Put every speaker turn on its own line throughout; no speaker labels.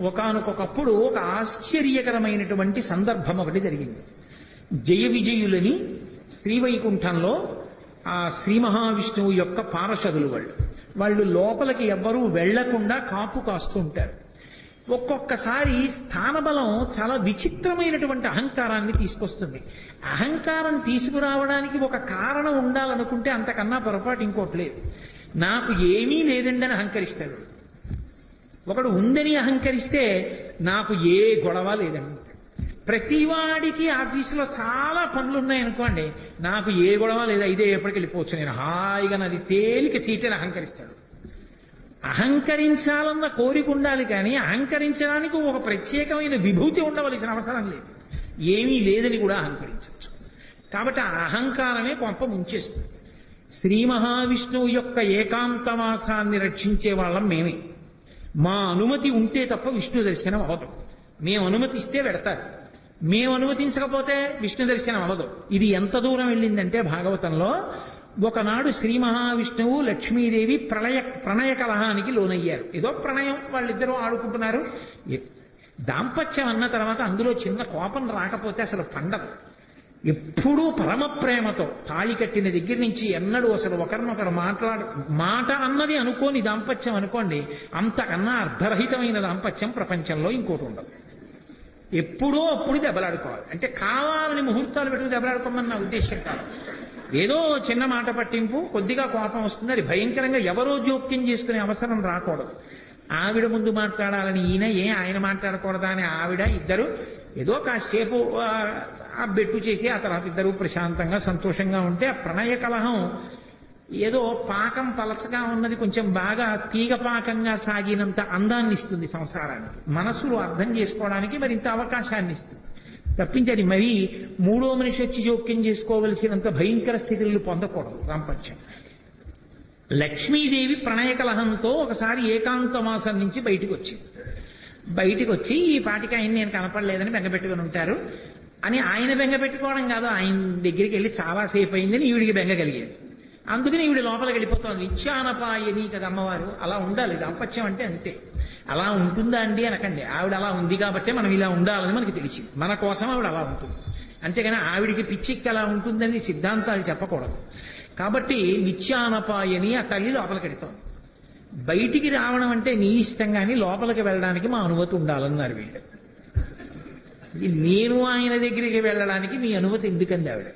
ఒకానొకప్పుడు ఒక ఆశ్చర్యకరమైనటువంటి సందర్భం ఒకటి జరిగింది. జయ విజయులని శ్రీవైకుంఠంలో ఆ శ్రీ మహావిష్ణువు యొక్క పార్షదులు వాళ్ళు లోపలికి ఎవ్వరూ వెళ్లకుండా కాపు కాస్తుంటారు. ఒక్కొక్కసారి స్థానబలం చాలా విచిత్రమైనటువంటి అహంకారాన్ని తీసుకొస్తుంది. అహంకారం తీసుకురావడానికి ఒక కారణం ఉండాలనుకుంటే అంతకన్నా పొరపాటు ఇంకోటి లేదు. నాకు ఏమీ లేదండి అని అహంకరిస్తాడు. ఒకడు ఉందని అహంకరిస్తే నాకు ఏ గొడవ లేదండి. ప్రతివాడికి ఆఫీసులో చాలా పనులు ఉన్నాయనుకోండి, నాకు ఏ గొడవ లేదు, ఇదే ఎప్పటికి వెళ్ళిపోవచ్చు, నేను హాయిగా నాది తేలిక సీటని అహంకరిస్తాడు. అహంకరించాలన్న కోరిక ఉండాలి, కానీ అహంకరించడానికి ఒక ప్రత్యేకమైన విభూతి ఉండవలసిన అవసరం లేదు. ఏమీ లేదని కూడా అహంకరించవచ్చు. కాబట్టి ఆ అహంకారమే కొంప ముంచేస్తుంది. శ్రీ మహావిష్ణువు యొక్క ఏకాంతవాసాన్ని రక్షించే వాళ్ళం మేమే. మా అనుమతి ఉంటే తప్ప విష్ణు దర్శనం అవ్వదు. మేము అనుమతిస్తే పెడతారు, మేము అనుమతించకపోతే విష్ణు దర్శనం అవ్వదు. ఇది ఎంత దూరం వెళ్ళిందంటే భాగవతంలో ఒకనాడు శ్రీ మహావిష్ణువు లక్ష్మీదేవి ప్రణయ కలహానికి లోనయ్యారు. ఏదో ప్రణయం, వాళ్ళిద్దరూ ఆడుకుంటున్నారు. దాంపత్యం అన్న తర్వాత అందులో చిన్న కోపం రాకపోతే అసలు పండదు. ఎప్పుడూ పరమ ప్రేమతో తాళి కట్టిన దగ్గర నుంచి ఎన్నడూ అసలు ఒకరినొకరు మాట అన్నది అనుకోని దాంపత్యం అనుకోండి, అంతకన్నా అర్ధరహితమైన దాంపత్యం ప్రపంచంలో ఇంకోటి ఉండదు. ఎప్పుడో అప్పుడు దెబ్బలాడుకోవాలి. అంటే కావాలని ముహూర్తాలు పెట్టుకు దెబ్బలాడుకోమని నా ఉద్దేశం కాదు. ఏదో చిన్న మాట పట్టింపు, కొద్దిగా కోపం వస్తుంది, అది భయంకరంగా ఎవరో జోక్యం చేసుకునే అవసరం రాకూడదు. ఆవిడ ముందు మాట్లాడాలని ఈయన, ఆయన మాట్లాడకూడదా అని ఆవిడ, ఇద్దరు ఏదో కాసేపు ఆ బెట్టు చేసి ఆ తర్వాత ఇద్దరు ప్రశాంతంగా సంతోషంగా ఉంటే ఆ ప్రణయ కలహం ఏదో పాకం పలచగా ఉన్నది కొంచెం బాగా తీగ పాకంగా సాగినంత అందాన్ని ఇస్తుంది సంసారానికి. మనసులో అర్థం చేసుకోవడానికి మరింత అవకాశాన్ని ఇస్తుంది. తప్పించది మరీ మూడో మనిషి వచ్చి జోక్యం చేసుకోవలసినంత భయంకర స్థితులను పొందకూడదు దాంపత్యం. లక్ష్మీదేవి ప్రణయ కలహంతో ఒకసారి ఏకాంతమాసం నుంచి బయటికి వచ్చి ఈ పాటికి ఆయన నేను కనపడలేదని బెంగపెట్టుకుని ఉంటారు అని ఆయన బెంగ పెట్టుకోవడం కాదు, ఆయన దగ్గరికి వెళ్ళి చాలాసేపు అయిందని ఈవిడికి బెంగ కలిగేది. అందుకని ఈవిడ లోపలికి వెళ్ళిపోతుంది. నిత్యానపాయని కదా అమ్మవారు. అలా ఉండాలి దాంపత్యం అంటే, అంతే. అలా ఉంటుందా అండి అనకండి. ఆవిడ అలా ఉంది కాబట్టే మనం ఇలా ఉండాలని మనకి తెలిసింది. మన కోసం ఆవిడ అలా ఉంటుంది. అంతేగాని ఆవిడికి పిచ్చిక్కి అలా ఉంటుందని సిద్ధాంతాలు చెప్పకూడదు. కాబట్టి నిత్యానపాయని ఆ తల్లి లోపలికి వెళ్తాం. బయటికి రావడం అంటే నీ ఇష్టం, కానీ లోపలికి వెళ్ళడానికి మా అనుమతి ఉండాలన్నారు వీళ్ళు. నేను ఆయన దగ్గరికి వెళ్ళడానికి మీ అనుమతి ఎందుకంది ఆవిడ.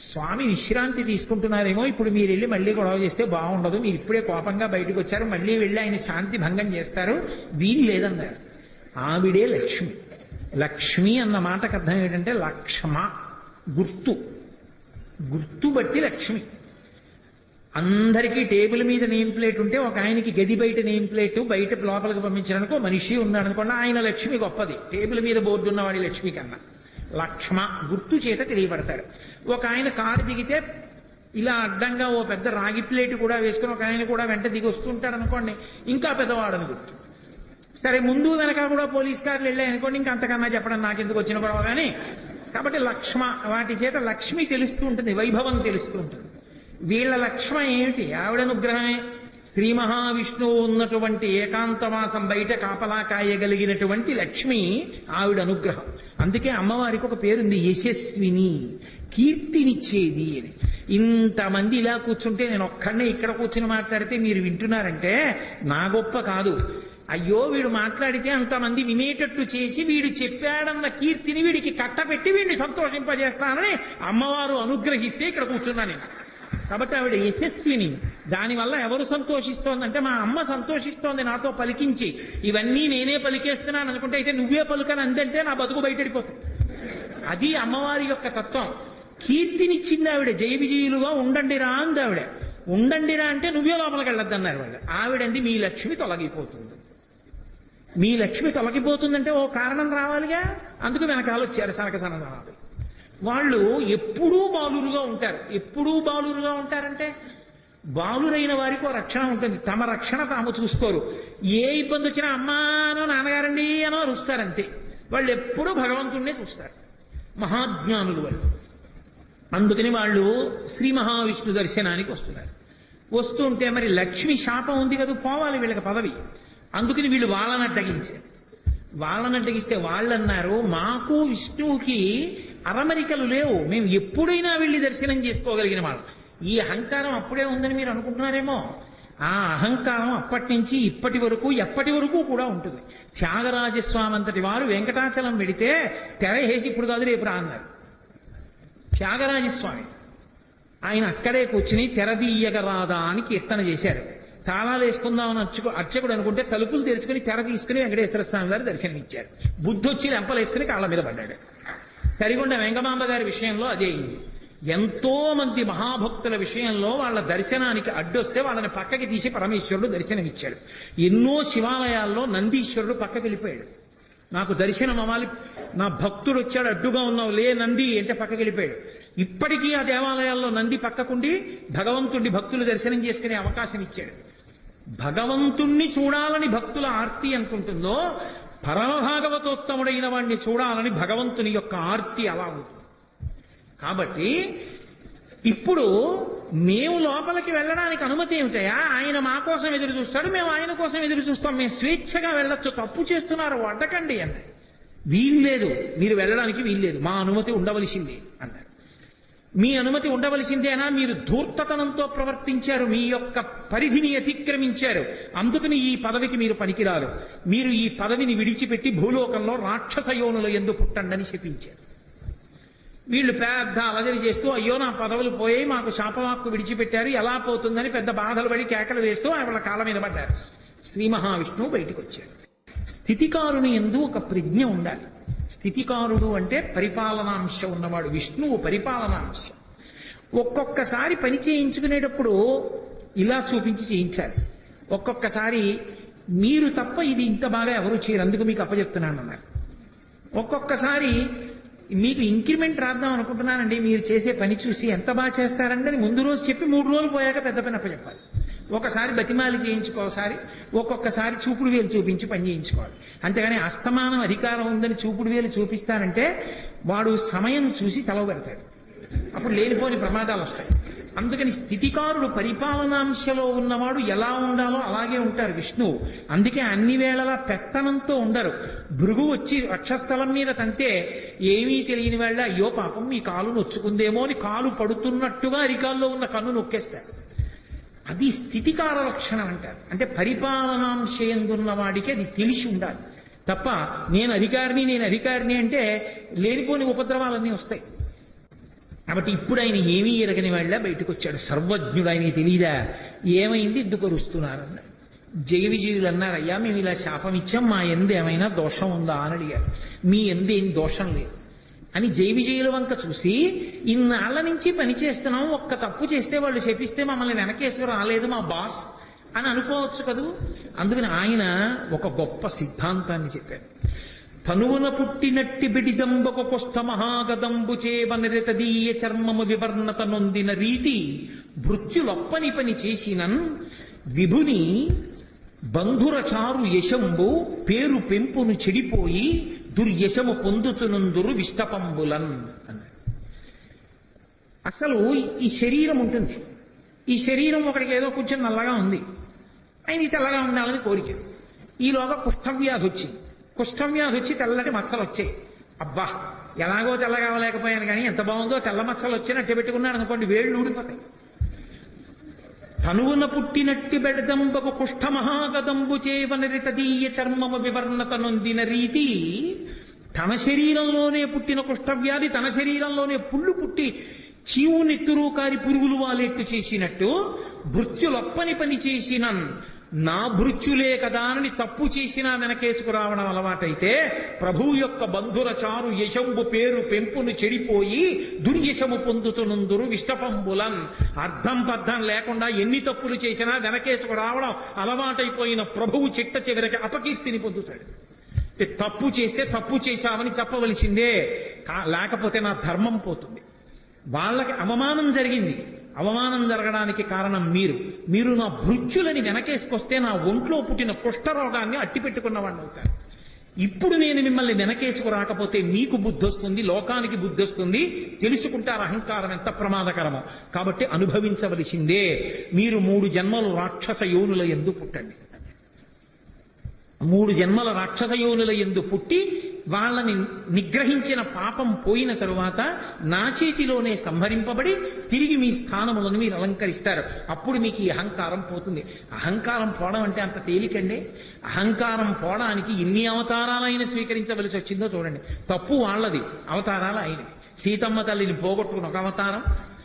స్వామి విశ్రాంతి తీసుకుంటున్నారేమో, ఇప్పుడు మీరు వెళ్ళి మళ్ళీ గొడవ చేస్తే బాగుండదు, మీరు ఇప్పుడే కోపంగా బయటకు వచ్చారు, మళ్ళీ వెళ్ళి ఆయన శాంతి భంగం చేస్తారు, వీలు లేదన్నారు. ఆవిడే లక్ష్మి. లక్ష్మి అన్న మాటకు అర్థం ఏంటంటే లక్ష్మ, గుర్తు బట్టి లక్ష్మి. అందరికీ టేబుల్ మీద నేమ్ ప్లేట్ ఉంటే ఒక ఆయనకి గది బయట నేమ్ ప్లేట్, బయట లోపలికి పంపించడానికి మనిషి ఉన్నాడు అనుకోండి, ఆయన లక్ష్మి గొప్పది టేబుల్ మీద బోర్డు ఉన్నవాడి లక్ష్మి కన్నా. లక్ష్మ గుర్తు చేత తెలియబడతాడు. ఒక ఆయన కారు దిగితే ఇలా అడ్డంగా ఓ పెద్ద రాగి ప్లేట్ కూడా వేసుకుని ఒక ఆయన కూడా వెంట దిగి వస్తుంటాడు అనుకోండి, ఇంకా పెద్దవాడని గుర్తు. సరే ముందు వెనక కూడా పోలీస్ కార్లు వెళ్ళాయనుకోండి, ఇంకా అంతకన్నా చెప్పడం నాకెందుకు వచ్చిన గొడవ కానీ. కాబట్టి లక్ష్మ, వాటి చేత లక్ష్మి తెలుస్తూ ఉంటుంది, వైభవం తెలుస్తూ ఉంటుంది. వీళ్ళ లక్ష్మ ఏమిటి? ఆవిడ అనుగ్రహమే. శ్రీ మహావిష్ణువు ఉన్నటువంటి ఏకాంతవాసం బయట కాపలా కాయగలిగినటువంటి లక్ష్మి ఆవిడ అనుగ్రహం. అందుకే అమ్మవారికి ఒక పేరుంది, యశస్విని, కీర్తినిచ్చేది అని. ఇంతమంది ఇలా కూర్చుంటే నేను ఒక్కడనే ఇక్కడ కూర్చుని మాట్లాడితే మీరు వింటున్నారంటే నా గొప్ప కాదు. అయ్యో వీడు మాట్లాడితే అంతమంది వినేటట్టు చేసి వీడు చెప్పాడన్న కీర్తిని వీడికి కట్టపెట్టి వీడిని సంతోషింపజేస్తానని అమ్మవారు అనుగ్రహిస్తే ఇక్కడ కూర్చున్నాను. కాబట్టి ఆవిడ యశస్విని. దానివల్ల ఎవరు సంతోషిస్తోందంటే మా అమ్మ సంతోషిస్తోంది నాతో పలికించి. ఇవన్నీ నేనే పలికేస్తున్నాను అనుకుంటే, అయితే నువ్వే పలుకని అందంటే నా బతుకు బయటడిపోతుంది. అది అమ్మవారి యొక్క తత్వం. కీర్తినిచ్చింది ఆవిడ. జయ విజయులుగా ఉండండిరా అంది ఆవిడ. ఉండండిరా అంటే నువ్వే లోపలికి వెళ్ళొద్దన్నారు వాళ్ళు. ఆవిడంది మీ లక్ష్మి తొలగిపోతుంది. మీ లక్ష్మి తొలగిపోతుందంటే ఓ కారణం రావాలిగా. అందుకు వెనకాల వచ్చారు సనకసననాలు. వాళ్ళు ఎప్పుడూ బాలురుగా ఉంటారు. ఎప్పుడూ బాలురుగా ఉంటారంటే బాలురైన వారికి ఒక రక్షణ ఉంటుంది. తమ రక్షణ తాము చూసుకోరు. ఏ ఇబ్బంది వచ్చినా అమ్మానో నాన్నగారండి అనో అరుస్తారంతే. వాళ్ళు ఎప్పుడూ భగవంతుడినే చూస్తారు. మహాజ్ఞానులు వాళ్ళు. అందుకని వాళ్ళు శ్రీ మహావిష్ణు దర్శనానికి వస్తున్నారు. వస్తుంటే మరి లక్ష్మి శాపం ఉంది కదా, పోవాలి వీళ్ళకి పదవి. అందుకని వీళ్ళు వాళ్ళని అడ్డగించారు. వాళ్ళని అడ్డగిస్తే వాళ్ళు అన్నారు, మాకు విష్ణువుకి అరమరికలు లేవు, మేము ఎప్పుడైనా వెళ్ళి దర్శనం చేసుకోగలిగిన వాళ్ళం. ఈ అహంకారం అప్పుడే ఉందని మీరు అనుకుంటున్నారేమో. ఆ అహంకారం అప్పటి నుంచి ఇప్పటి వరకు ఎప్పటి వరకు కూడా ఉంటుంది. త్యాగరాజస్వామి అంతటి వారు వెంకటాచలం వెడితే తెర వేసి ఇప్పుడు కాదు రేపు రా అన్నారు. త్యాగరాజస్వామి ఆయన అక్కడే కూర్చుని తెరదీయగరాదా అని కీర్తన చేశారు. తాళాలు వేసుకుందామని అర్చకుడు అనుకుంటే తలుపులు తెరుచుకుని తెర తీసుకుని వెంకటేశ్వర స్వామి గారు దర్శనమిచ్చారు. బుద్ధి వచ్చి లెంపలు వేసుకుని కాళ్ళ మీద పడ్డాడు. తరిగొండ వెంగమాంబ గారి విషయంలో అదే అయింది. ఎంతో మంది మహాభక్తుల విషయంలో వాళ్ళ దర్శనానికి అడ్డొస్తే వాళ్ళని పక్కకి తీసి పరమేశ్వరుడు దర్శనమిచ్చాడు. ఎన్నో శివాలయాల్లో నందీశ్వరుడు పక్కకి వెళ్ళిపోయాడు. నాకు దర్శనం అవ్వాలి, నా భక్తుడు వచ్చాడు అడ్డుగా ఉన్నావు లే నంది అంటే పక్కకి వెళ్ళిపోయాడు. ఇప్పటికీ ఆ దేవాలయాల్లో నంది పక్కకుండి భగవంతుడి భక్తులు దర్శనం చేసుకునే అవకాశం ఇచ్చాడు. భగవంతుణ్ణి చూడాలని భక్తుల ఆర్తి అనుకుంటుందో, పరమభాగవతోత్తముడైన వాణ్ణి చూడాలని భగవంతుని యొక్క ఆర్తి అలా ఉంటుంది. కాబట్టి ఇప్పుడు మేము లోపలికి వెళ్ళడానికి అనుమతి ఏమిటయా? ఆయన మా కోసం ఎదురు చూస్తాడు, మేము ఆయన కోసం ఎదురు చూస్తాం. మేము స్వేచ్ఛగా వెళ్ళొచ్చు, తప్పు చేస్తున్నారు అడ్డకండి అన్నాడు. వీల్లేదు, మీరు వెళ్ళడానికి వీల్లేదు, మా అనుమతి ఉండవలసిందే అన్నాడు. మీ అనుమతి ఉండవలసిందేనా? మీరు ధూర్తతనంతో ప్రవర్తించారు, మీ యొక్క పరిధిని అతిక్రమించారు, అందుకని ఈ పదవికి మీరు పనికిరారు. మీరు ఈ పదవిని విడిచిపెట్టి భూలోకంలో రాక్షస యోనుల యందు పుట్టండని శపించారు. వీళ్ళు పెద్ద అలజడి చేస్తూ అయ్యో నా పదవులు పోయాయి, మాకు శాపవాక్కు విడిచిపెట్టారు, ఎలా పోతుందని పెద్ద బాధలు పడి కేకలు వేస్తూ వాళ్ళ కాళ్ళ మీద పడ్డారు. శ్రీ మహావిష్ణువు బయటికి వచ్చాడు. స్థితికారుని యందు ఒక ప్రజ్ఞ ఉండాలి. స్థితికారుడు అంటే పరిపాలనాంశ ఉన్నవాడు. విష్ణువు పరిపాలనాంశ. ఒక్కొక్కసారి పని చేయించుకునేటప్పుడు ఇలా చూపించి చేయించాలి, ఒక్కొక్కసారి మీరు తప్ప ఇది ఇంత బాగా ఎవరు చేయరు అందుకు మీకు అప్పచెప్తున్నాను అన్నారు. ఒక్కొక్కసారి మీకు ఇంక్రిమెంట్ రాద్దాం అనుకుంటున్నానండి, మీరు చేసే పని చూసి ఎంత బాగా చేస్తారండి అని ముందు రోజు చెప్పి 3 రోజులు పోయాక పెద్ద పని అప్పచెప్పాలి. ఒకసారి బతిమాలి చేయించుకోసారి, ఒక్కొక్కసారి చూపుడు వేలు చూపించి పని చేయించుకోవాలి. అంతేగాని అస్తమానం అధికారం ఉందని చూపుడు వేలు చూపిస్తానంటే వాడు సమయం చూసి సెలవు పెడతాడు, అప్పుడు లేనిపోని ప్రమాదాలు వస్తాయి. అందుకని స్థితికారుడు పరిపాలనాంశలో ఉన్నవాడు ఎలా ఉండాలో అలాగే ఉంటారు విష్ణువు. అందుకే అన్ని వేళలా పెత్తనంతో ఉండరు. భృగు వచ్చి వక్షస్థలం మీద తంతే ఏమీ తెలియని వాళ్ళ అయ్యో పాపం మీ కాలు నొచ్చుకుందేమో అని కాలు పడుతున్నట్టుగా అరికాల్లో ఉన్న కన్ను నొక్కేస్తారు. అది స్థితికార లక్షణం అంటారు. అంటే పరిపాలనాంశయందున్న వాడికి అది తెలిసి ఉండాలి తప్ప నేను అధికారిని అంటే లేనిపోని ఉపద్రవాలన్నీ వస్తాయి. కాబట్టి ఇప్పుడు ఆయన ఏమీ ఎరగని వాళ్ళ బయటకు వచ్చాడు. సర్వజ్ఞుడు, ఆయనకి తెలియదా ఏమైంది ఎందుకు అరుస్తున్నారన్న. జయ విజయులు అన్నారు, అయ్యా మేము ఇలా శాపం ఇచ్చాం, మా ఎందు ఏమైనా దోషం ఉందా అని అడిగారు. మీ ఎందు ఏం దోషం లేదు అని జయ విజయుల వంక చూసి, ఇన్నాళ్ల నుంచి పని చేస్తున్నాం, ఒక్క తప్పు చేస్తే వాళ్ళు శపిస్తే మమ్మల్ని వెనకేసుకు రాలేదు మా బాస్ అని అనుకోవచ్చు కదూ. అందుకని ఆయన ఒక గొప్ప సిద్ధాంతాన్ని చెప్పారు. తనువున పుట్టినట్టి బిడిదంబకు కొష్ట మహాగదంబు చేవనరితదీయ చర్మము వివర్ణత నొందిన రీతి భృత్యులొప్పని పని చేసినన్ విభుని బంధురచారు యశంబు పేరు పెంపును చెడిపోయి దుర్యశము పొందుతునందురు విష్టపంబులన్ అన్నారు. అసలు ఈ శరీరం ఉంటుంది, ఈ శరీరం ఒకడికి ఏదో కొంచెం నల్లగా ఉంది, ఆయన తెల్లగా ఉండాలని కోరిక. ఈలోగా కుష్ఠవ్యాధి వచ్చింది, కుష్ఠవ్యాధి వచ్చి తెల్లటి మచ్చలు వచ్చాయి. అబ్బా ఎలాగో తెల్లగా అవ్వలేకపోయాను కానీ ఎంత బాగుందో తెల్ల మచ్చలు వచ్చినట్టు పెట్టుకున్నాడు అనుకోండి, వేళ్ళు ఊడిపోతాయి. తనువున పుట్టినట్టి బెడదంబకు కుష్ఠ మహాగదంబు చేవనరితదీయ చర్మము వివర్ణత నొందిన రీతి, తన శరీరంలోనే పుట్టిన కుష్ఠవ్యాధి తన శరీరంలోనే పుళ్ళు పుట్టి చీవు నెత్తురు కారి పురుగులు వాలేట్టు చేసినట్టు భృత్యులొప్పని పని చేసిన నా భృత్యులే కదా అని తప్పు చేసినా వెనకేసుకు రావడం అలవాటైతే, ప్రభువు యొక్క బంధుర చారు యశంబు పేరు పెంపును చెడిపోయి దుర్యశము పొందుతునందురు విష్టపంబులన్. అర్థం పద్ధం లేకుండా ఎన్ని తప్పులు చేసినా వెనకేసుకు రావడం అలవాటైపోయిన ప్రభువు చిట్ట చివరికి అపకీర్తిని పొందుతాడు. తప్పు చేస్తే తప్పు చేశామని చెప్పవలసిందే, లేకపోతే నా ధర్మం పోతుంది. వాళ్ళకి అవమానం జరిగింది, అవమానం జరగడానికి కారణం మీరు నా భృత్యులని వెనకేసుకొస్తే నా ఒంట్లో పుట్టిన కుష్ఠరోగాన్ని అట్టిపెట్టుకున్నవాడిని అవుతారు. ఇప్పుడు నేను మిమ్మల్ని వెనకేసుకు రాకపోతే మీకు బుద్ధి వస్తుంది, లోకానికి బుద్ధి వస్తుంది, తెలుసుకుంటారు అహంకారం ఎంత ప్రమాదకరమో. కాబట్టి అనుభవించవలసిందే. మీరు 3 జన్మలు రాక్షస యోనుల యందు పుట్టండి. 3 జన్మల రాక్షసయోనుల యందు పుట్టి వాళ్ళని నిగ్రహించిన పాపం పోయిన తరువాత నా చేతిలోనే సంహరింపబడి తిరిగి మీ స్థానములను మీరు అలంకరిస్తారు. అప్పుడు మీకు ఈ అహంకారం పోతుంది. అహంకారం పోవడం అంటే అంత తేలికండి. అహంకారం పోవడానికి ఎన్ని అవతారాలైనా స్వీకరించవలసి వచ్చిందో చూడండి. తప్పు వాళ్ళది, అవతారాలు ఆయనవి. సీతమ్మ తల్లిని పోగొట్టుకుని ఒక అవతారం,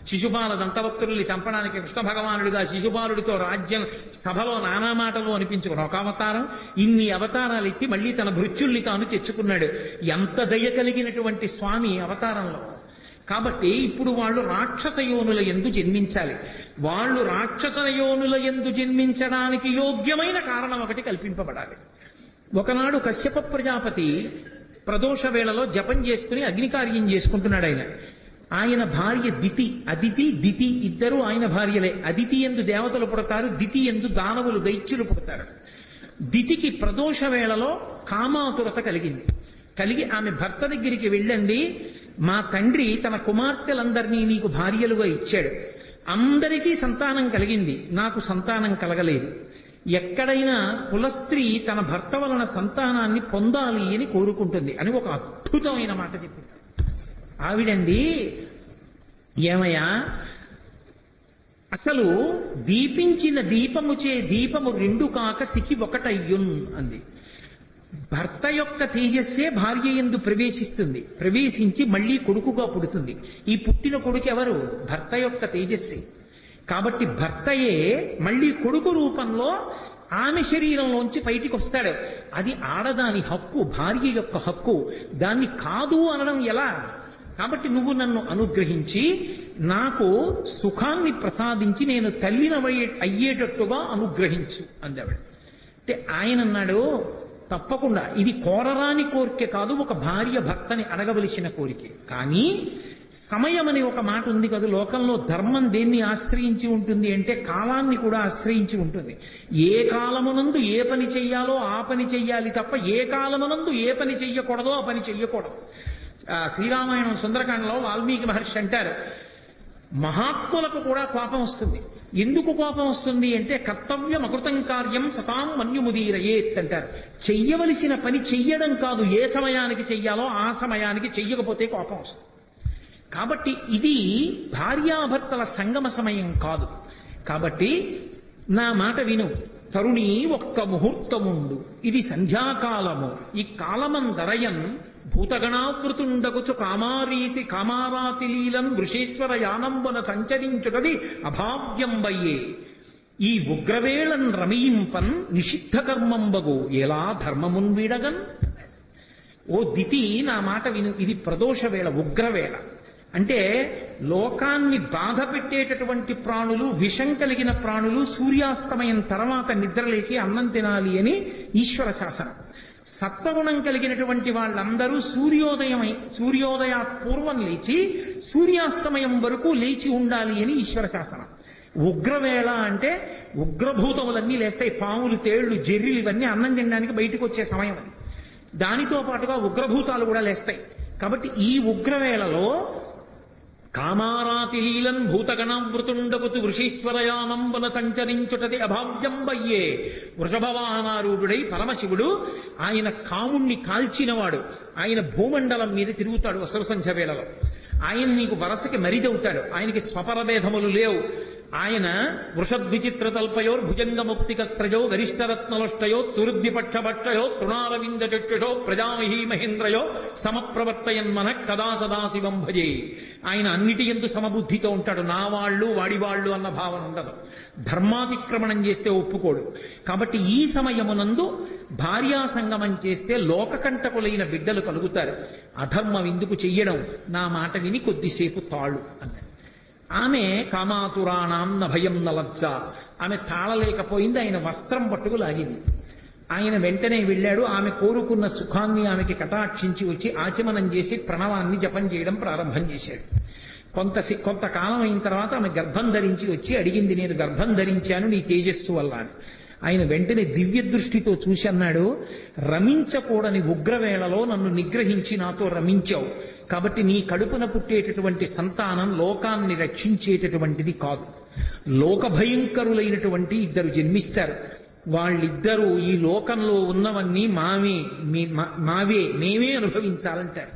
శిశుపాల దంతభక్తుల్ని చంపడానికి కృష్ణ భగవానుడిగా శిశుపాలుడితో రాజ్యం సభలో నానా మాటలు అనిపించుకుని ఒక అవతారం. ఇన్ని అవతారాలు ఎత్తి మళ్ళీ తన భృత్యుల్ని తాను తెచ్చుకున్నాడు. ఎంత దయ కలిగినటువంటి స్వామి అవతారంలో. కాబట్టి ఇప్పుడు వాళ్ళు రాక్షస యోనుల యందు జన్మించాలి. వాళ్ళు రాక్షస యోనుల యందు జన్మించడానికి యోగ్యమైన కారణం ఒకటి కల్పింపబడాలి. ఒకనాడు కశ్యప ప్రజాపతి ప్రదోష వేళలో జపం చేసుకుని అగ్నికార్యం చేసుకుంటున్నాడు. ఆయన భార్య దితి, అదితి దితి ఇద్దరు ఆయన భార్యలే. అదితి యందు దేవతలు పుడతారు, దితి యందు దానవులు దైత్యులు పుడతారు. దితికి ప్రదోష వేళలో కామాతురత కలిగి ఆమె భర్త దగ్గరికి వెళ్ళండి, మా తండ్రి తన కుమార్తెలందరినీ నీకు భార్యలుగా ఇచ్చాడు, అందరికీ సంతానం కలిగింది, నాకు సంతానం కలగలేదు. ఎక్కడైనా కులస్త్రీ తన భర్త వలన సంతానాన్ని పొందాలి అని కోరుకుంటుంది అని ఒక అద్భుతమైన మాట చెప్పింది. ఆవిడండి, ఏమయ్యా అసలు దీపించిన దీపముచే దీపము 2 కాక సికి 1 అయ్యున్ అంది. భర్త యొక్క తేజస్సే భార్య యందు ప్రవేశిస్తుంది, ప్రవేశించి మళ్ళీ కొడుకుగా పుడుతుంది. ఈ పుట్టిన కొడుకు ఎవరు? భర్త యొక్క తేజస్సే. కాబట్టి భర్తయే మళ్ళీ కొడుకు రూపంలో ఆమె శరీరంలోంచి బయటికి వస్తాడు. అది ఆడదాని హక్కు, భార్య యొక్క హక్కు. దాన్ని కాదు అనడం ఎలా? కాబట్టి నువ్వు నన్ను అనుగ్రహించి నాకు సుఖాన్ని ప్రసాదించి నేను అయ్యేటట్టుగా అనుగ్రహించు అందావిడ. అంటే ఆయన అన్నాడు, తప్పకుండా ఇది కోరరాని కోరిక కాదు, ఒక భార్య భర్తని అడగవలసిన కోరికే. కానీ సమయం అని ఒక మాట ఉంది కదా లోకంలో. ధర్మం దేన్ని ఆశ్రయించి ఉంటుంది అంటే కాలాన్ని కూడా ఆశ్రయించి ఉంటుంది. ఏ కాలమునందు ఏ పని చెయ్యాలో ఆ పని చెయ్యాలి తప్ప ఏ కాలమునందు ఏ పని చెయ్యకూడదో ఆ పని చెయ్యకూడదు. శ్రీరామాయణం సుందరకాండలో వాల్మీకి మహర్షి అంటారు, మహాత్ములకు కూడా కోపం వస్తుంది. ఎందుకు కోపం వస్తుంది అంటే కర్తవ్యం అకృతం కార్యం సతాం మన్యుముదీరయేత్ అంటారు. చెయ్యవలసిన పని చెయ్యడం కాదు, ఏ సమయానికి చెయ్యాలో ఆ సమయానికి చెయ్యకపోతే కోపం వస్తుంది. కాబట్టి ఇది భార్యాభర్తల సంగమ సమయం కాదు. కాబట్టి నా మాట విను, తరుణి ఒక్క ముహూర్తముండు, ఇది సంధ్యాకాలము, ఈ కాలమందరయన్ భూతగణావృతుండగుచు కామారాతి లీలం వృషేశ్వర యానంబున సంచరించుటది అభావ్యంబయ్యే. ఈ ఉగ్రవేళన్ రమయింపన్ నిషిద్ధ కర్మంబగు ఎలా ధర్మమున్ వీడగన్. ఓ దితి, నా మాట విను, ఇది ప్రదోష వేళ, ఉగ్రవేళ. అంటే లోకాన్ని బాధ పెట్టేటటువంటి ప్రాణులు, విషం కలిగిన ప్రాణులు సూర్యాస్తమయం తర్వాత నిద్రలేచి అన్నం తినాలి అని ఈశ్వర శాసనం. సత్వగుణం కలిగినటువంటి వాళ్ళందరూ సూర్యోదయాత్ పూర్వం లేచి సూర్యాస్తమయం వరకు లేచి ఉండాలి అని ఈశ్వర శాసనం. ఉగ్రవేళ అంటే ఉగ్రభూతములన్నీ లేస్తాయి, పాములు, తేళ్లు, జెర్రీలు ఇవన్నీ అన్నం తినడానికి బయటకు వచ్చే సమయం అది. దానితో పాటుగా ఉగ్రభూతాలు కూడా లేస్తాయి. కాబట్టి ఈ ఉగ్రవేళలో కామారాతి లీలన్ భూతగణావృతుండకుతు వృషీశ్వరయానంబన సంచరించుటది అభావ్యంబయ్యే. వృషభవాహనారూఢుడై పరమశివుడు, ఆయన కాముణ్ణి కాల్చినవాడు, ఆయన భూమండలం మీద తిరుగుతాడు అసలు సంధ్య వేళలో. ఆయన నీకు వరసకి మరిదవుతాడు, ఆయనకి స్వపరభేదములు లేవు. ఆయన వృషద్విచిత్ర తల్పయోర్ భుజంగముక్తికస్త్రజో గరిష్టరత్నలుష్టయో సురుద్విపక్షభక్షయో తృణారవింద చక్షుషో ప్రజామహీ మహేంద్రయో సమప్రవర్తయన్మన కదా సదాశివం భజే. ఆయన అన్నిటి యందు సమబుద్ధితో ఉంటాడు. నా వాళ్ళు వాడివాళ్ళు అన్న భావన ఉండదు. ధర్మాతిక్రమణం చేస్తే ఒప్పుకోడు. కాబట్టి ఈ సమయమునందు భార్యా సంగమం చేస్తే లోకకంటకులైన బిడ్డలు కలుగుతారు. అధర్మం ఎందుకు చెయ్యడం, నా మాట విని కొద్దిసేపు తాళు అన్నాడు. ఆమె కామాతురాణం న భయం న లజ్జ, ఆమె తాళలేకపోయింది. ఆయన వస్త్రం పట్టుకు లాగింది. ఆయన వెంటనే వెళ్ళాడు. ఆమె కోరుకున్న సుఖాన్ని ఆమెకి కటాక్షించి వచ్చి ఆచమనం చేసి ప్రణవాన్ని జపం చేయడం ప్రారంభం చేశాడు. కొంతకాలం అయిన తర్వాత ఆమె గర్భం ధరించి వచ్చి అడిగింది, నేను గర్భం ధరించాను నీ తేజస్సు వల్ల అని. ఆయన వెంటనే దివ్య దృష్టితో చూసి అన్నాడు, రమించకూడని ఉగ్రవేళలో నన్ను నిగ్రహించి నాతో రమించావు, కాబట్టి నీ కడుపున పుట్టేటటువంటి సంతానం లోకాన్ని రక్షించేటటువంటిది కాదు. లోక భయంకరులైనటువంటి 2 జన్మిస్తారు. వాళ్ళిద్దరూ ఈ లోకంలో ఉన్నవన్నీ మావే మేమే అనుభవించాలంటారు.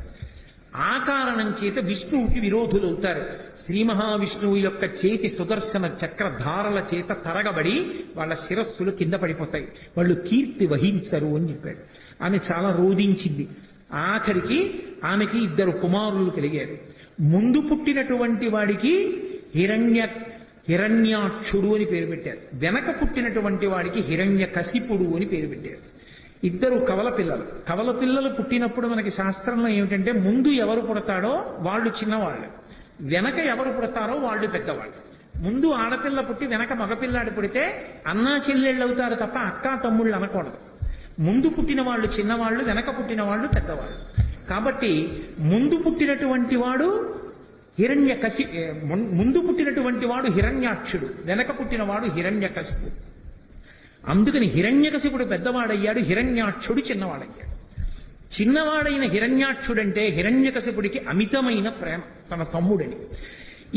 ఆ కారణం చేత విష్ణువుకి విరోధులవుతారు. శ్రీ మహావిష్ణువు యొక్క చేతి సుదర్శన చక్రధారల చేత తరగబడి వాళ్ళ శిరస్సులు కింద పడిపోతాయి. వాళ్ళు కీర్తి వహించరు అని చెప్పాడు. ఆమె చాలా రోధించింది. ఆఖరికి ఆమెకి 2 కుమారులు కలిగారు. ముందు పుట్టినటువంటి వాడికి హిరణ్యాక్షుడు అని పేరు పెట్టారు. వెనక పుట్టినటువంటి వాడికి హిరణ్యకశిపుడు అని పేరు పెట్టారు. 2 కవల పిల్లలు. కవల పిల్లలు పుట్టినప్పుడు మనకి శాస్త్రంలో ఏమిటంటే ముందు ఎవరు పుడతాడో వాళ్ళు చిన్నవాళ్ళు, వెనక ఎవరు పుడతారో వాళ్ళు పెద్దవాళ్ళు. ముందు ఆడపిల్ల పుట్టి వెనక మగపిల్లాడు పుడితే అన్నా చెల్లెళ్ళు అవుతారు తప్ప అక్కా తమ్ముళ్ళు అనకూడదు. ముందు పుట్టిన వాళ్ళు చిన్నవాళ్ళు, వెనక పుట్టిన వాళ్ళు పెద్దవాళ్ళు. కాబట్టి ముందు పుట్టినటువంటి వాడు ముందు పుట్టినటువంటి వాడు హిరణ్యాక్షుడు, వెనక పుట్టినవాడు హిరణ్యకశిపుడు. అందుకని హిరణ్యకశిపుడు పెద్దవాడయ్యాడు, హిరణ్యాక్షుడు చిన్నవాడయ్యాడు. చిన్నవాడైన హిరణ్యాక్షుడంటే హిరణ్యకశిపుడికి అమితమైన ప్రేమ తన తమ్ముడని.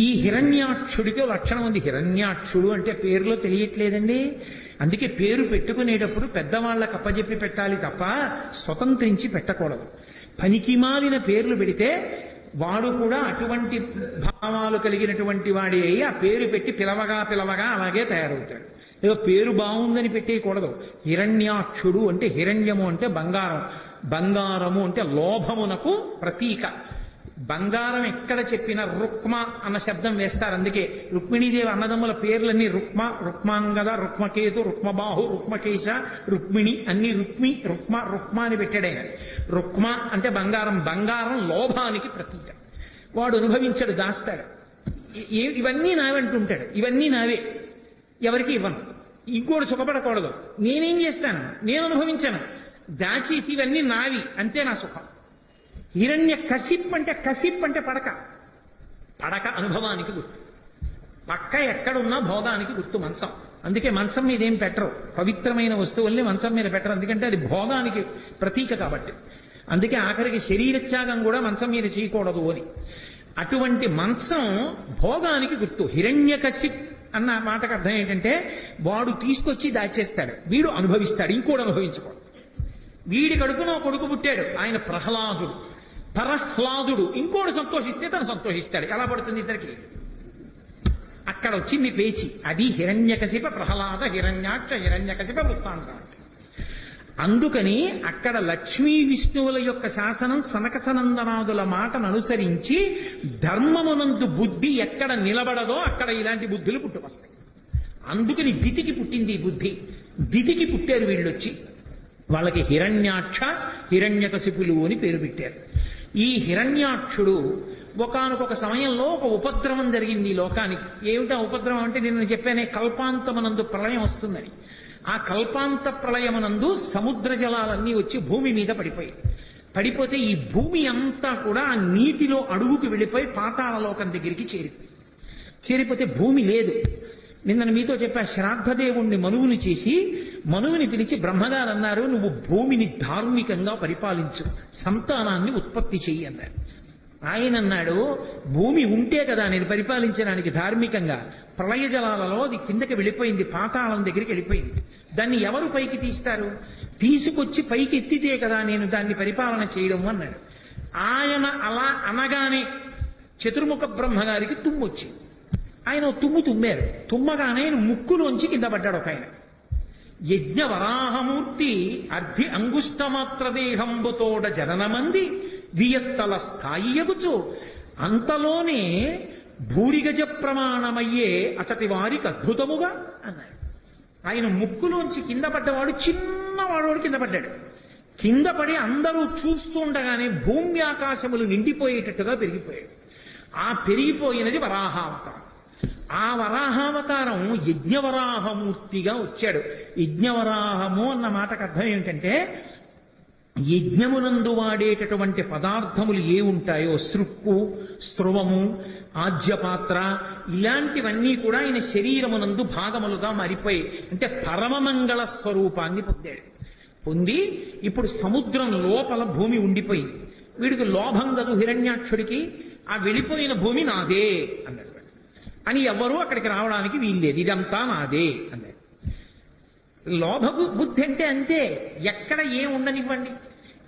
ఈ హిరణ్యాక్షుడికి లక్షణం ఉంది. హిరణ్యాక్షుడు అంటే పేరులో తెలియట్లేదండి. అందుకే పేరు పెట్టుకునేటప్పుడు పెద్దవాళ్ళకు అప్పజెప్పి పెట్టాలి తప్ప స్వతంత్రించి పెట్టకూడదు. పనికిమాలిన పేర్లు పెడితే వాడు కూడా అటువంటి భావాలు కలిగినటువంటి వాడి అయి ఆ పేరు పెట్టి పిలవగా అలాగే తయారవుతాడు. ఏదో పేరు బాగుందని పెట్టేయకూడదు. హిరణ్యాక్షుడు అంటే హిరణ్యము అంటే బంగారం, బంగారము అంటే లోభమునకు ప్రతీక. బంగారం ఎక్కడ చెప్పినా రుక్మ అన్న శబ్దం వేస్తారు. అందుకే రుక్మిణీదేవి అన్నదమ్ముల పేర్లన్నీ రుక్మాంగద, రుక్మకేతు, రుక్మబాహు, రుక్మకేశ, రుక్మిణి అన్ని రుక్మ అని పెట్టాడైన. రుక్మ అంటే బంగారం, బంగారం లోభానికి ప్రతీక. వాడు అనుభవించాడు, దాస్తాడు. ఇవన్నీ నావంటుంటాడు, ఇవన్నీ నావే, ఎవరికి ఇవ్వను, ఇంకోటి సుఖపడకూడదు, నేనేం చేస్తాను, నేను అనుభవించాను, దాచేసి ఇవన్నీ నావి, అంతే నా సుఖం. హిరణ్యకశిప్ అంటే పడక అనుభవానికి గుర్తు. పక్క ఎక్కడున్నా భోగానికి గుర్తు మంచం. అందుకే మంచం మీద ఏం పెట్టరు, పవిత్రమైన వస్తువుల్ని మంచం మీద పెట్టరు, ఎందుకంటే అది భోగానికి ప్రతీక కాబట్టి. అందుకే ఆఖరికి శరీరత్యాగం కూడా మంచం మీద చేయకూడదు అని. అటువంటి మంచం భోగానికి గుర్తు. హిరణ్యకశిప్ అన్న మాటకు అర్థం ఏంటంటే వాడు తీసుకొచ్చి దాచేస్తాడు, వీడు అనుభవిస్తాడు, ఇంకోడు అనుభవించుకోడు. వీడి కడుపున కొడుకు పుట్టాడు, ఆయన ప్రహ్లాదుడు. పరహ్లాదుడు ఇంకోడు సంతోషిస్తే తను సంతోషిస్తాడు. ఎలా పడుతుంది ఇద్దరికి? అక్కడ వచ్చింది పేచి. అది హిరణ్యకశిప ప్రహ్లాద హిరణ్యాక్ష హిరణ్యకశిప వృత్తాంతం. అందుకని అక్కడ లక్ష్మీ విష్ణువుల యొక్క శాసనం సనక సనందనాదుల మాటను అనుసరించి ధర్మమునందు బుద్ధి ఎక్కడ నిలబడదో అక్కడ ఇలాంటి బుద్ధులు పుట్టుకొస్తాయి. అందుకని దితికి పుట్టింది ఈ బుద్ధి. దితికి పుట్టారు వీళ్ళొచ్చి. వాళ్ళకి హిరణ్యాక్ష హిరణ్యకశిపులు అని పేరు పెట్టారు. ఈ హిరణ్యాక్షుడు ఒకానొక సమయంలో ఒక ఉపద్రవం జరిగింది ఈ లోకానికి. ఏమిటా ఉపద్రవం అంటే నేను చెప్పానే, కల్పాంతమనందు ప్రళయం వస్తుందని. ఆ కల్పాంత ప్రళయమునందు సముద్ర జలాలన్నీ వచ్చి భూమి మీద పడిపోతే ఈ భూమి అంతా కూడా ఆ నీటిలో అడుగుకు వెళ్ళిపోయి పాతాళలోకం దగ్గరికి చేరిపోతే భూమి లేదు. నిన్న మీతో చెప్పా, శ్రాద్ధదేవుణ్ణి మనువుని చేసి మనువుని పిలిచి బ్రహ్మగారు అన్నారు, నువ్వు భూమిని ధార్మికంగా పరిపాలించు, సంతానాన్ని ఉత్పత్తి చెయ్యి అన్నారు. ఆయన అన్నాడు, భూమి ఉంటే కదా నేను పరిపాలించడానికి ధార్మికంగా, ప్రళయ జలాలలో అది కిందకి వెళ్ళిపోయింది, పాతాళం దగ్గరికి వెళ్ళిపోయింది, దాన్ని ఎవరు పైకి తీస్తారు, తీసుకొచ్చి పైకి ఎత్తితే కదా నేను దాన్ని పరిపాలన చేయడం అన్నాడు. ఆయన అలా అనగానే చతుర్ముఖ బ్రహ్మగారికి తుమ్మొచ్చింది. ఆయన తుమ్మారు. తుమ్మగానే ఆయన ముక్కులోంచి కింద పడ్డాడు ఒక ఆయన. యజ్ఞవరాహమూర్తి అర్ధి అంగుష్టమాత్రదేహంబుతోడ జననమంది వియత్తల స్థాయి ఎగుచు అంతలోనే భూరిగజ ప్రమాణమయ్యే అచటి వారికి అద్భుతముగా అన్నారు. ఆయన ముక్కులోంచి కింద పడ్డవాడు చిన్నవాడు కింద పడ్డాడు. కింద పడి అందరూ చూస్తుండగానే భూమి ఆకాశములు నిండిపోయేటట్టుగా పెరిగిపోయాడు. ఆ పెరిగిపోయినది వరాహావతారం. ఆ వరాహావతారం యజ్ఞవరాహమూర్తిగా వచ్చాడు. యజ్ఞవరాహము అన్న మాటకు అర్థం ఏమిటంటే యజ్ఞమునందు వాడేటటువంటి పదార్థములు ఏ ఉంటాయో, సృక్కు, స్రువము, ఆజ్యపాత్ర, ఇలాంటివన్నీ కూడా ఆయన శరీరమునందు భాగములుగా మారిపోయి, అంటే పరమమంగళ స్వరూపాన్ని పొంది ఇప్పుడు సముద్రం లోపల భూమి ఉండిపోయింది. వీడికి లోభం కదు హిరణ్యాక్షుడికి, ఆ వెళ్ళిపోయిన భూమి నాదే అన్నాడు. అని ఎవరూ అక్కడికి రావడానికి వీల్లేదు, ఇదంతా నాదే అన్నాడు. లోభ బుద్ధి అంటే అంతే. ఎక్కడ ఏం ఉండనివ్వండి.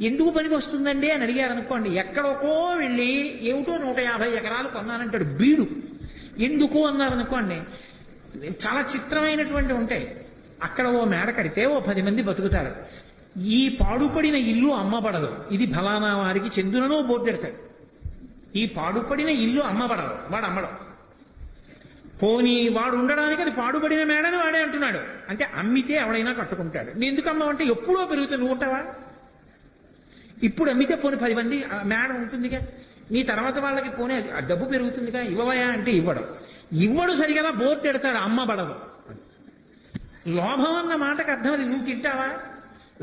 ఎందుకు పనికి వస్తుందండి అని అడిగారు అనుకోండి, ఎక్కడికో వెళ్ళి ఏమిటో 150 ఎకరాలు కొన్నానంటాడు బీడు. ఎందుకు అన్నారనుకోండి, చాలా చిత్రమైనటువంటి ఉంటాయి. అక్కడ ఓ మేడ కడితే ఓ 10 మంది బతుకుతారు. ఈ పాడుపడిన ఇల్లు అమ్మబడదు, ఇది ఫలానా వారికి చెందుననో బోర్డు పెడతాడు. ఈ పాడుపడిన ఇల్లు అమ్మబడదు, వాడు అమ్మడం. పోనీ వాడు ఉండడానికి అది పాడుపడిన మేడని వాడే అంటున్నాడు. అంటే అమ్మితే ఎవడైనా కట్టుకుంటాడు. నేను ఎందుకు అమ్మవంటే ఎప్పుడో పెరుగుతుంది, నువ్వు ఉంటావా? ఇప్పుడు అమ్మితే పోనీ 10 మంది మేడ ఉంటుందిగా, నీ తర్వాత వాళ్ళకి పోనీ డబ్బు పెరుగుతుందిగా, ఇవ్వవయా అంటే ఇవ్వడు సరిగా బోర్డు పెడతాడు, అమ్మబడదు. లోభం అన్న మాటకు అర్థం అది. నువ్వు తింటావా?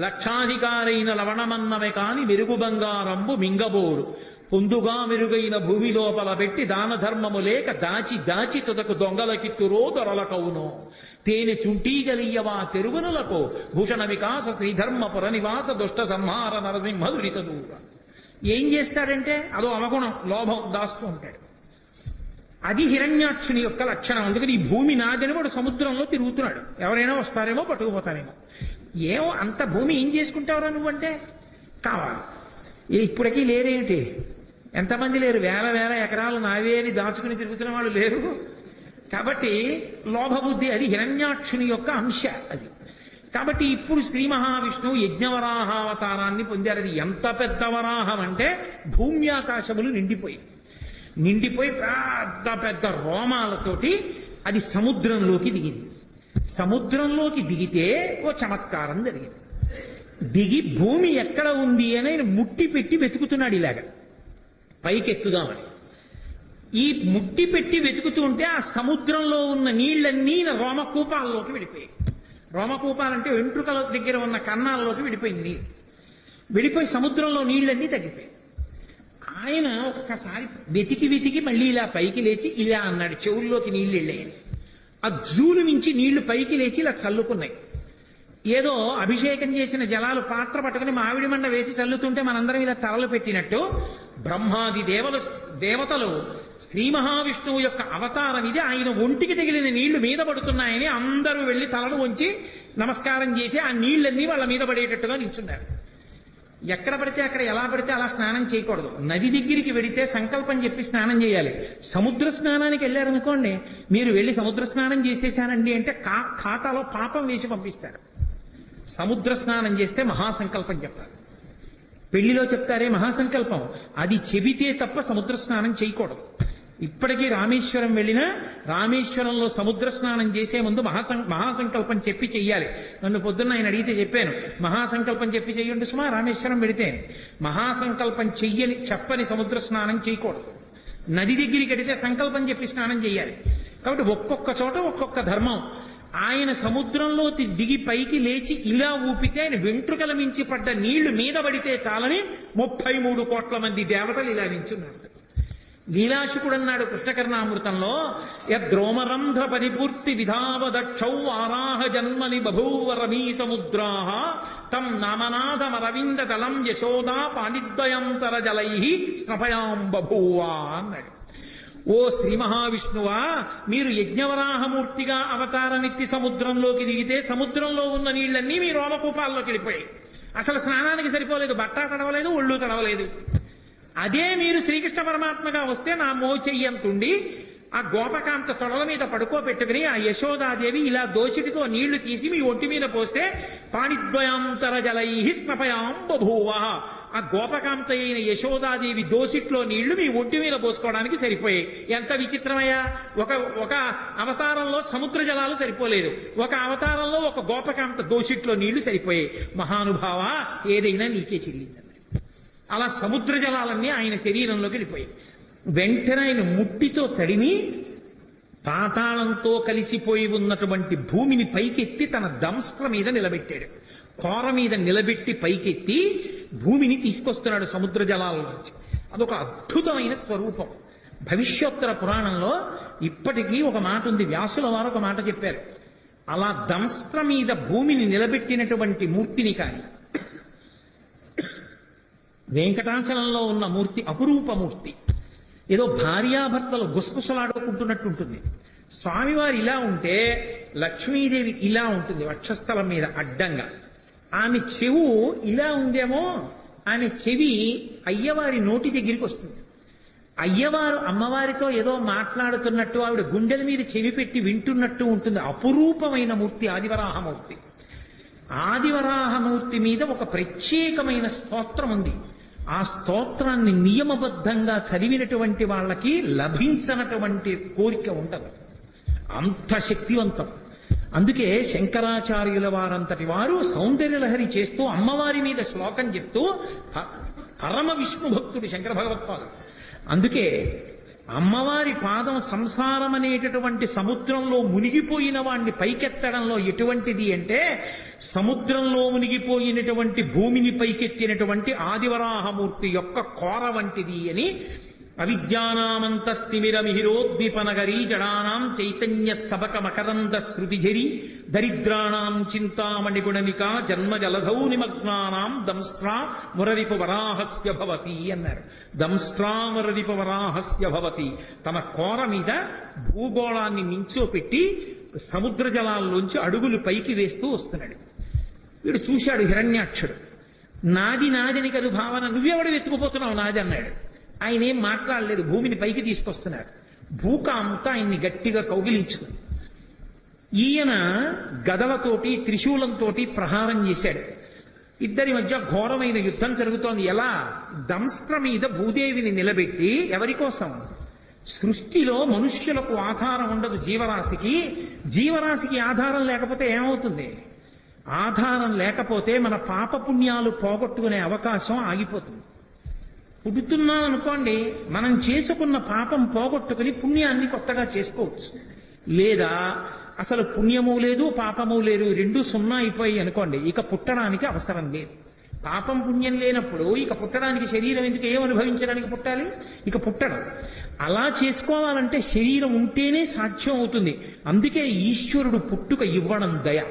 లక్షాధికారైన లవణమన్నమే కాని మెరుగు బంగారంబు మింగబోడు, పొందుగా మెరుగైన భూమి లోపల పెట్టి దాన ధర్మము లేక దాచి దాచి తుదకు దొంగలకిత్తురో దొరలకవునో, తేనె చుంటీగలియవా తెరుగునులకు భూషణ వికాస శ్రీధర్మపుర నివాస దుష్ట సంహార నరసింహ దురిత దూర. ఏం చేస్తాడంటే అదో అవగుణం, లోభం దాస్తూ ఉంటాడు. అది హిరణ్యాక్షుని యొక్క లక్షణం. అందుకని ఈ భూమి నాదని వాడు సముద్రంలో తిరుగుతున్నాడు. ఎవరైనా వస్తారేమో పట్టుకుపోతారేమో. ఏమో అంత భూమి ఏం చేసుకుంటావురా నువ్వంటే కావాలి. ఇప్పటికీ లేరేమిటి? ఎంతమంది లేరు? వేల ఎకరాలు నావే అని దాచుకుని తిరుగుతున్న వాళ్ళు లేరు. కాబట్టి లోభబుద్ధి అది హిరణ్యాక్షుని యొక్క అంశ అది. కాబట్టి ఇప్పుడు శ్రీ మహావిష్ణువు యజ్ఞవరాహావతారాన్ని పొందారు. అది ఎంత పెద్ద వరాహం అంటే భూమి ఆకాశములు నిండిపోయి పెద్ద పెద్ద రోమాలతోటి అది సముద్రంలోకి దిగింది. సముద్రంలోకి దిగితే ఓ చమత్కారం జరిగింది. దిగి భూమి ఎక్కడ ఉంది అని ఆయన ముట్టి పెట్టి వెతుకుతున్నాడు ఇలాగా పైకెత్తుదామని. ఈ ముట్టి పెట్టి వెతుకుతూ ఉంటే ఆ సముద్రంలో ఉన్న నీళ్లన్నీ రోమకూపాల్లోకి వెళ్ళిపోయాయి. రోమకూపాలంటే వెంట్రుకల దగ్గర ఉన్న కన్నాల్లోకి వెళ్ళిపోయింది నీళ్ళు. వెళ్ళిపోయి సముద్రంలో నీళ్లన్నీ తగ్గిపోయాయి. ఆయన ఒక్కసారి వెతికి మళ్ళీ ఇలా పైకి లేచి ఇలా అన్నాడు, చెవుల్లోకి నీళ్లు వెళ్ళాయని. ఆ జూలు నుంచి నీళ్లు పైకి లేచి ఇలా చల్లుకున్నాయి. ఏదో అభిషేకం చేసిన జలాలు పాత్ర పట్టుకుని మామిడి మండ వేసి చల్లుతుంటే మనందరం ఇలా తలలు పెట్టినట్టు బ్రహ్మాది దేవతలు శ్రీ మహావిష్ణువు యొక్క అవతారం ఇది, ఆయన ఒంటికి తగిలిన నీళ్లు మీద పడుతున్నాయని అందరూ వెళ్లి తలను వంచి నమస్కారం చేసి ఆ నీళ్లన్నీ వాళ్ళ మీద పడేటట్టుగా నిల్చున్నారు. ఎక్కడ పడితే అక్కడ ఎలా పడితే అలా స్నానం చేయకూడదు. నది దగ్గరికి వెడితే సంకల్పం చెప్పి స్నానం చేయాలి. సముద్ర స్నానానికి వెళ్ళారనుకోండి, మీరు వెళ్ళి సముద్ర స్నానం చేసేసానండి అంటే ఖాతాలో పాపం వేసి పంపిస్తారు. సముద్ర స్నానం చేస్తే మహాసంకల్పం చెప్తారు. పెళ్లిలో చెప్తారే మహాసంకల్పం, అది చెబితే తప్ప సముద్ర స్నానం చేయకూడదు. ఇప్పటికీ రామేశ్వరం వెళ్ళినా రామేశ్వరంలో సముద్ర స్నానం చేసే ముందు మహాసంకల్పం చెప్పి చెయ్యాలి. నన్ను పొద్దున్న ఆయన అడిగితే చెప్పాను, మహాసంకల్పం చెప్పి చెయ్యండి సుమా రామేశ్వరం వెడితే. మహాసంకల్పం చెప్పని సముద్ర స్నానం చేయకూడదు. నది దగ్గరికి వెడితే సంకల్పం చెప్పి స్నానం చేయాలి. కాబట్టి ఒక్కొక్క చోట ఒక్కొక్క ధర్మం. ఆయన సముద్రంలో దిగి పైకి లేచి ఇలా ఊపితే ఆయన వెంట్రుకల మించి పడ్డ నీళ్లు మీద పడితే చాలని 33 కోట్ల మంది దేవతలు ఇలా నించున్నారు. లీలాశుకుడు అన్నాడు కృష్ణకర్ణామృతంలో, యద్రోమరంధ్ర పరిపూర్తి విధావదక్షౌ ఆరాహ జన్మని బభూవ రమీ సముద్రాః తం నామనాథమరవింద తలం యశోదా పాణిద్వయంతర జలై స్నపయాం బభూవా అన్నాడు. ఓ శ్రీ మహావిష్ణువా, మీరు యజ్ఞవరాహమూర్తిగా అవతారమెత్తి సముద్రంలోకి దిగితే సముద్రంలో ఉన్న నీళ్లన్నీ మీ రోమకూపాల్లోకి వెళ్ళిపోయాయి. అసలు స్నానానికి సరిపోలేదు, బట్ట తడవలేదు, ఒళ్ళు తడవలేదు. అదే మీరు శ్రీకృష్ణ పరమాత్మగా వస్తే నా మోచెయ్యంతుండి ఆ గోపకాంత తొడల మీద పడుకోబెట్టుకుని ఆ యశోదాదేవి ఇలా దోషిటితో నీళ్లు తీసి మీ ఒంటి మీద పోస్తే పాణిద్వయాంతర జలై స్నపయాం బభూవ. ఆ గోపకాంత అయిన యశోదాదేవి దోసిట్లో నీళ్లు మీ ఒంటి మీద పోసుకోవడానికి సరిపోయాయి. ఎంత విచిత్రమయ్యా! ఒక అవతారంలో సముద్ర జలాలు సరిపోలేదు, ఒక అవతారంలో ఒక గోపకాంత దోసిట్లో నీళ్లు సరిపోయాయి. మహానుభావ, ఏదైనా నీకే చెల్లింది. అలా సముద్ర జలాలన్నీ ఆయన శరీరంలోకి వెళ్ళిపోయాయి. వెంటనే ఆయన ముట్టితో తడిమి పాతాళంతో కలిసిపోయి ఉన్నటువంటి భూమిని పైకెత్తి తన దంస్ట్ర మీద నిలబెట్టాడు. కోర మీద నిలబెట్టి పైకెత్తి భూమిని తీసుకొస్తున్నాడు సముద్ర జలాల నుంచి. అదొక అద్భుతమైన స్వరూపం. భవిష్యోత్తర పురాణంలో ఇప్పటికీ ఒక మాట ఉంది, వ్యాసుల వారు ఒక మాట చెప్పారు. అలా దంస్ట్ర మీద భూమిని నిలబెట్టినటువంటి మూర్తిని కానీ, వెంకటాచలంలో ఉన్న మూర్తి అపురూపమూర్తి, ఏదో భార్యాభర్తలు గుసగుసలాడుకుంటున్నట్టుంటుంది. స్వామివారు ఇలా ఉంటే లక్ష్మీదేవి ఇలా ఉంటుంది వక్షస్థలం మీద అడ్డంగా. ఆమె చెవు ఇలా ఉందేమో, ఆమె చెవి అయ్యవారి నోటి దగ్గరికి వస్తుంది. అయ్యవారు అమ్మవారితో ఏదో మాట్లాడుతున్నట్టు, ఆవిడ గుండెల మీద చెవి పెట్టి వింటున్నట్టు ఉంటుంది. అపురూపమైన మూర్తి ఆదివరాహమూర్తి. ఆదివరాహమూర్తి మీద ఒక ప్రత్యేకమైన స్తోత్రం ఉంది. ఆ స్తోత్రాన్ని నియమబద్ధంగా చదివినటువంటి వాళ్ళకి లభించనటువంటి కోరిక ఉండదు, అంత శక్తివంతం. అందుకే శంకరాచార్యుల వారంతటి వారు సౌందర్యలహరి చేస్తూ అమ్మవారి మీద శ్లోకం చెప్తూ పరమ విష్ణు భక్తుడు శంకర భగవత్పాదుడు. అందుకే అమ్మవారి పాదం సంసారం అనేటటువంటి సముద్రంలో మునిగిపోయిన వాణ్ణి పైకెత్తడంలో ఎటువంటిది అంటే, సముద్రంలో మునిగిపోయినటువంటి భూమిని పైకెత్తినటువంటి ఆదివరాహమూర్తి యొక్క కోర వంటిది అని అవిద్యానామంతస్తిమిరమిహిరోద్దీపనగరీ జడానాం చైతన్య స్తబక మకరంద శృతిఝరి దరిద్రాణాం చింతామణిగుణనికా జన్మ జలధౌ నిమగ్నానాం దంస్ట్రా మురరిపు వరాహస్య భవతి అన్నారు. దంస్ట్రా మురరిపు వరాహస్య భవతి. తన కోర మీద భూగోళాన్ని నించోపెట్టి సముద్ర జలాల్లోంచి అడుగులు పైకి వేస్తూ వస్తున్నాడు. వీడు చూశాడు హిరణ్యాక్షుడు. నాది నాదిని కదు భావన, నువ్వెవడు వెతుకుపోతున్నావు నాది అన్నాడు. ఆయన ఏం మాట్లాడలేదు, భూమిని పైకి తీసుకొస్తున్నారు. భూకాంత ఆయన్ని గట్టిగా కౌగిలించుకుని ఈయన గదలతోటి త్రిశూలంతోటి ప్రహారం చేశాడు. ఇద్దరి మధ్య ఘోరమైన యుద్ధం జరుగుతోంది. ఎలా? దంస్ట్ర మీద భూదేవిని నిలబెట్టి, ఎవరి కోసం? సృష్టిలో మనుష్యులకు ఆధారం ఉండదు జీవరాశికి. జీవరాశికి ఆధారం లేకపోతే ఏమవుతుంది? ఆధారం లేకపోతే మన పాపపుణ్యాలు పోగొట్టుకునే అవకాశం ఆగిపోతుంది. పుడుతున్నాం అనుకోండి, మనం చేసుకున్న పాపం పోగొట్టుకుని పుణ్యాన్ని కొత్తగా చేసుకోవచ్చు. లేదా అసలు పుణ్యము లేదు పాపము లేదు, రెండు సున్నా అయిపోయి అనుకోండి, ఇక పుట్టడానికి అవసరం లేదు. పాపం పుణ్యం లేనప్పుడు ఇక పుట్టడానికి శరీరం ఎందుకు? ఏం అనుభవించడానికి పుట్టాలి? ఇక పుట్టడం. అలా చేసుకోవాలంటే శరీరం ఉంటేనే సాధ్యం అవుతుంది. అందుకే ఈశ్వరుడు పుట్టుక ఇవ్వడం దయ.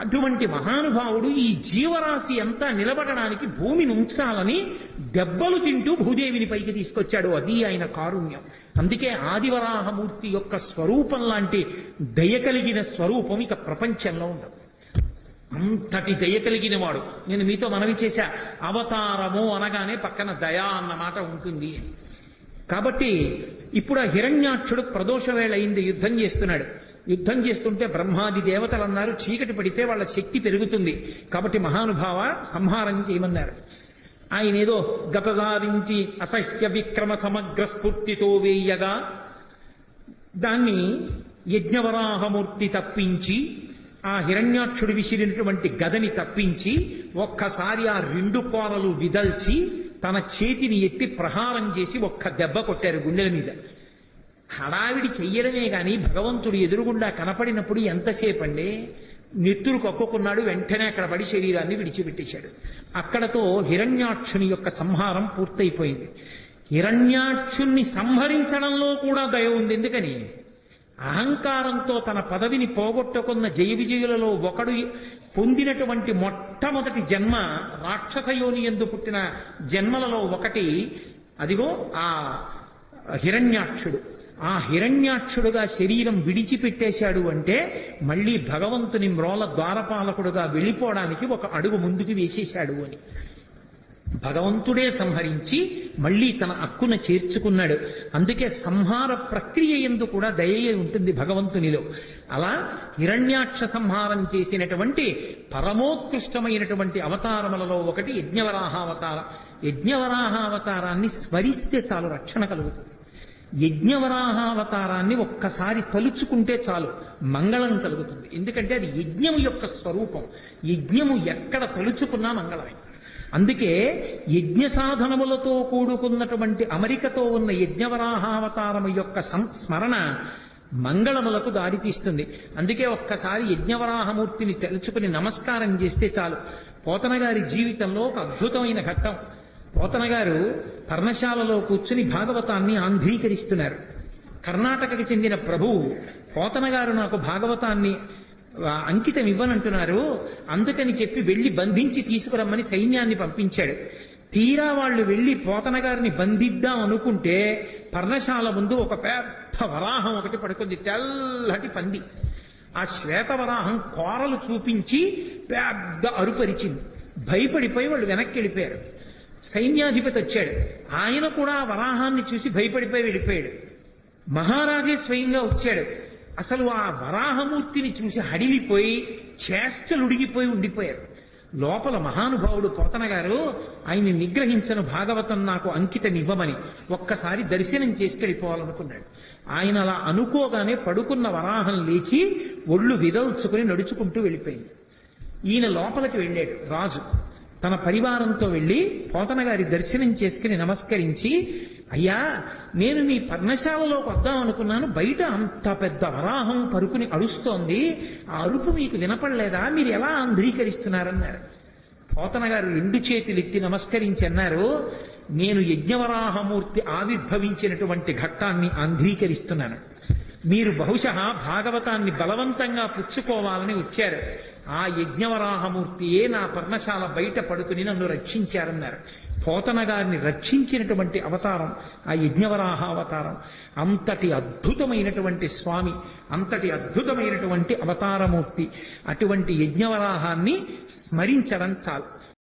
అటువంటి మహానుభావుడు ఈ జీవరాశి అంతా నిలబడడానికి భూమిని ఉంచాలని దెబ్బలు తింటూ భూదేవిని పైకి తీసుకొచ్చాడు. అది ఆయన కారుణ్యం. అందుకే ఆదివరాహమూర్తి యొక్క స్వరూపం లాంటి దయ కలిగిన స్వరూపం ఇక ప్రపంచంలో ఉండదు. అంతటి దయ కలిగిన వాడు. నేను మీతో మనవి చేశా, అవతారము అనగానే పక్కన దయా అన్న మాట ఉంటుంది. కాబట్టి ఇప్పుడు ఆ హిరణ్యాక్షుడు ప్రదోష వేళ అయింది, యుద్ధం చేస్తున్నాడు. యుద్ధం చేస్తుంటే బ్రహ్మాది దేవతలు అన్నారు, చీకటి పడితే వాళ్ళ శక్తి పెరుగుతుంది, కాబట్టి మహానుభావ సంహారం చేయమన్నారు. ఆయన ఏదో గతదారించి అసహ్య విక్రమ సమగ్ర స్ఫూర్తితో వేయగా దాన్ని యజ్ఞవరాహమూర్తి తప్పించి, ఆ హిరణ్యాక్షుడు విసిరినటువంటి గదని తప్పించి ఒక్కసారి ఆ రెండు కోరలు విదల్చి తన చేతిని ఎత్తి ప్రహారం చేసి ఒక్క దెబ్బ కొట్టారు గుండెల మీద. హడావిడి చెయ్యడమే గాని భగవంతుడు ఎదురుగుండా కనపడినప్పుడు ఎంతసేపు అండి? నెత్తురు కక్కుకున్నాడు, వెంటనే అక్కడ పడి శరీరాన్ని విడిచిపెట్టేశాడు. అక్కడతో హిరణ్యాక్షుని యొక్క సంహారం పూర్తయిపోయింది. హిరణ్యాక్షుణ్ణి సంహరించడంలో కూడా దయ ఉంది. ఎందుకని? అహంకారంతో తన పదవిని పోగొట్టుకున్న జయ విజయులలో ఒకడు పొందినటువంటి మొట్టమొదటి జన్మ రాక్షసయోని యందు పుట్టిన జన్మలలో ఒకటి అదిగో ఆ హిరణ్యాక్షుడు. ఆ హిరణ్యాక్షుడుగా శరీరం విడిచిపెట్టేశాడు అంటే మళ్ళీ భగవంతుని మ్రోల ద్వారపాలకుడుగా వెళ్ళిపోవడానికి ఒక అడుగు ముందుకు వేసేశాడు అని. భగవంతుడే సంహరించి మళ్ళీ తన హక్కున చేర్చుకున్నాడు. అందుకే సంహార ప్రక్రియ యందు కూడా దయే ఉంటుంది భగవంతునిలో. అలా హిరణ్యాక్ష సంహారం చేసినటువంటి పరమోత్కృష్టమైనటువంటి అవతారములలో ఒకటి యజ్ఞవరాహావతారం. యజ్ఞవరాహావతారాన్ని స్మరిస్తే చాలు రక్షణ కలుగుతుంది. యజ్ఞవరాహావతారాన్ని ఒక్కసారి తలుచుకుంటే చాలు మంగళం కలుగుతుంది. ఎందుకంటే అది యజ్ఞము యొక్క స్వరూపం. యజ్ఞము ఎక్కడ తలుచుకున్నా మంగళమే. అందుకే యజ్ఞ సాధనములతో కూడుకున్నటువంటి అమరికతో ఉన్న యజ్ఞవరాహావతారము యొక్క స్మరణ మంగళములకు దారితీస్తుంది. అందుకే ఒక్కసారి యజ్ఞవరాహమూర్తిని తలుచుకుని నమస్కారం చేస్తే చాలు. పోతన గారి జీవితంలో ఒక అద్భుతమైన ఘట్టం. పోతన గారు పర్ణశాలలో కూర్చుని భాగవతాన్ని ఆంధ్రీకరిస్తున్నారు. కర్ణాటకకి చెందిన ప్రభువు పోతన గారు నాకు భాగవతాన్ని అంకితం ఇవ్వనంటున్నారు, అందుకని చెప్పి వెళ్లి బంధించి తీసుకురమ్మని సైన్యాన్ని పంపించాడు. తీరా వాళ్ళు వెళ్లి పోతన గారిని బంధిద్దాం అనుకుంటే పర్ణశాల ముందు ఒక పెద్ద వరాహం ఒకటి పడుకుంది, తెల్లటి పంది. ఆ శ్వేతవరాహం కోరలు చూపించి పెద్ద అరుపరిచింది. భయపడిపోయి వాళ్ళు వెనక్కి వెళ్ళిపోయారు. సైన్యాధిపతి వచ్చాడు, ఆయన కూడా ఆ వరాహాన్ని చూసి భయపడిపోయి వెళ్ళిపోయాడు. మహారాజే స్వయంగా వచ్చాడు. అసలు ఆ వరాహమూర్తిని చూసి హడిలిపోయి చేష్టలుడిగిపోయి ఉండిపోయారు. లోపల మహానుభావుడు పోతన గారు ఆయన్ని నిగ్రహించను, భాగవతం నాకు అంకితమివ్వమని ఒక్కసారి దర్శనం చేసుకెళ్ళిపోవాలనుకున్నాడు. ఆయన అలా అనుకోగానే పడుకున్న వరాహం లేచి ఒళ్ళు విదల్చుకుని నడుచుకుంటూ వెళ్ళిపోయింది. ఈయన లోపలికి వెళ్ళాడు. రాజు తన పరివారంతో వెళ్ళి పోతన గారి దర్శనం చేసుకుని నమస్కరించి, అయ్యా నేను మీ పర్ణశాలలోకి వద్దాం అనుకున్నాను, బయట అంత పెద్ద వరాహం పరుకుని అరుస్తోంది, ఆ అరుపు మీకు వినపడలేదా, మీరు ఎలా ఆంధ్రీకరిస్తున్నారన్నారు. పోతన గారు 2 చేతులు ఎత్తి నమస్కరించి అన్నారు, నేను యజ్ఞవరాహమూర్తి ఆవిర్భవించినటువంటి ఘట్టాన్ని ఆంధ్రీకరిస్తున్నాను. మీరు బహుశः భాగవతాన్ని బలవంతంగా పుచ్చుకోవాలని వచ్చారు. ఆ యజ్ఞవరాహమూర్తియే నా పర్ణశాల బయట పడుకుని నన్ను రక్షించారన్నారు. పోతన గారిని రక్షించినటువంటి అవతారం ఆ యజ్ఞవరాహ అవతారం. అంతటి అద్భుతమైనటువంటి స్వామి, అంతటి అద్భుతమైనటువంటి అవతారమూర్తి. అటువంటి యజ్ఞవరాహాన్ని స్మరించడం చాలు.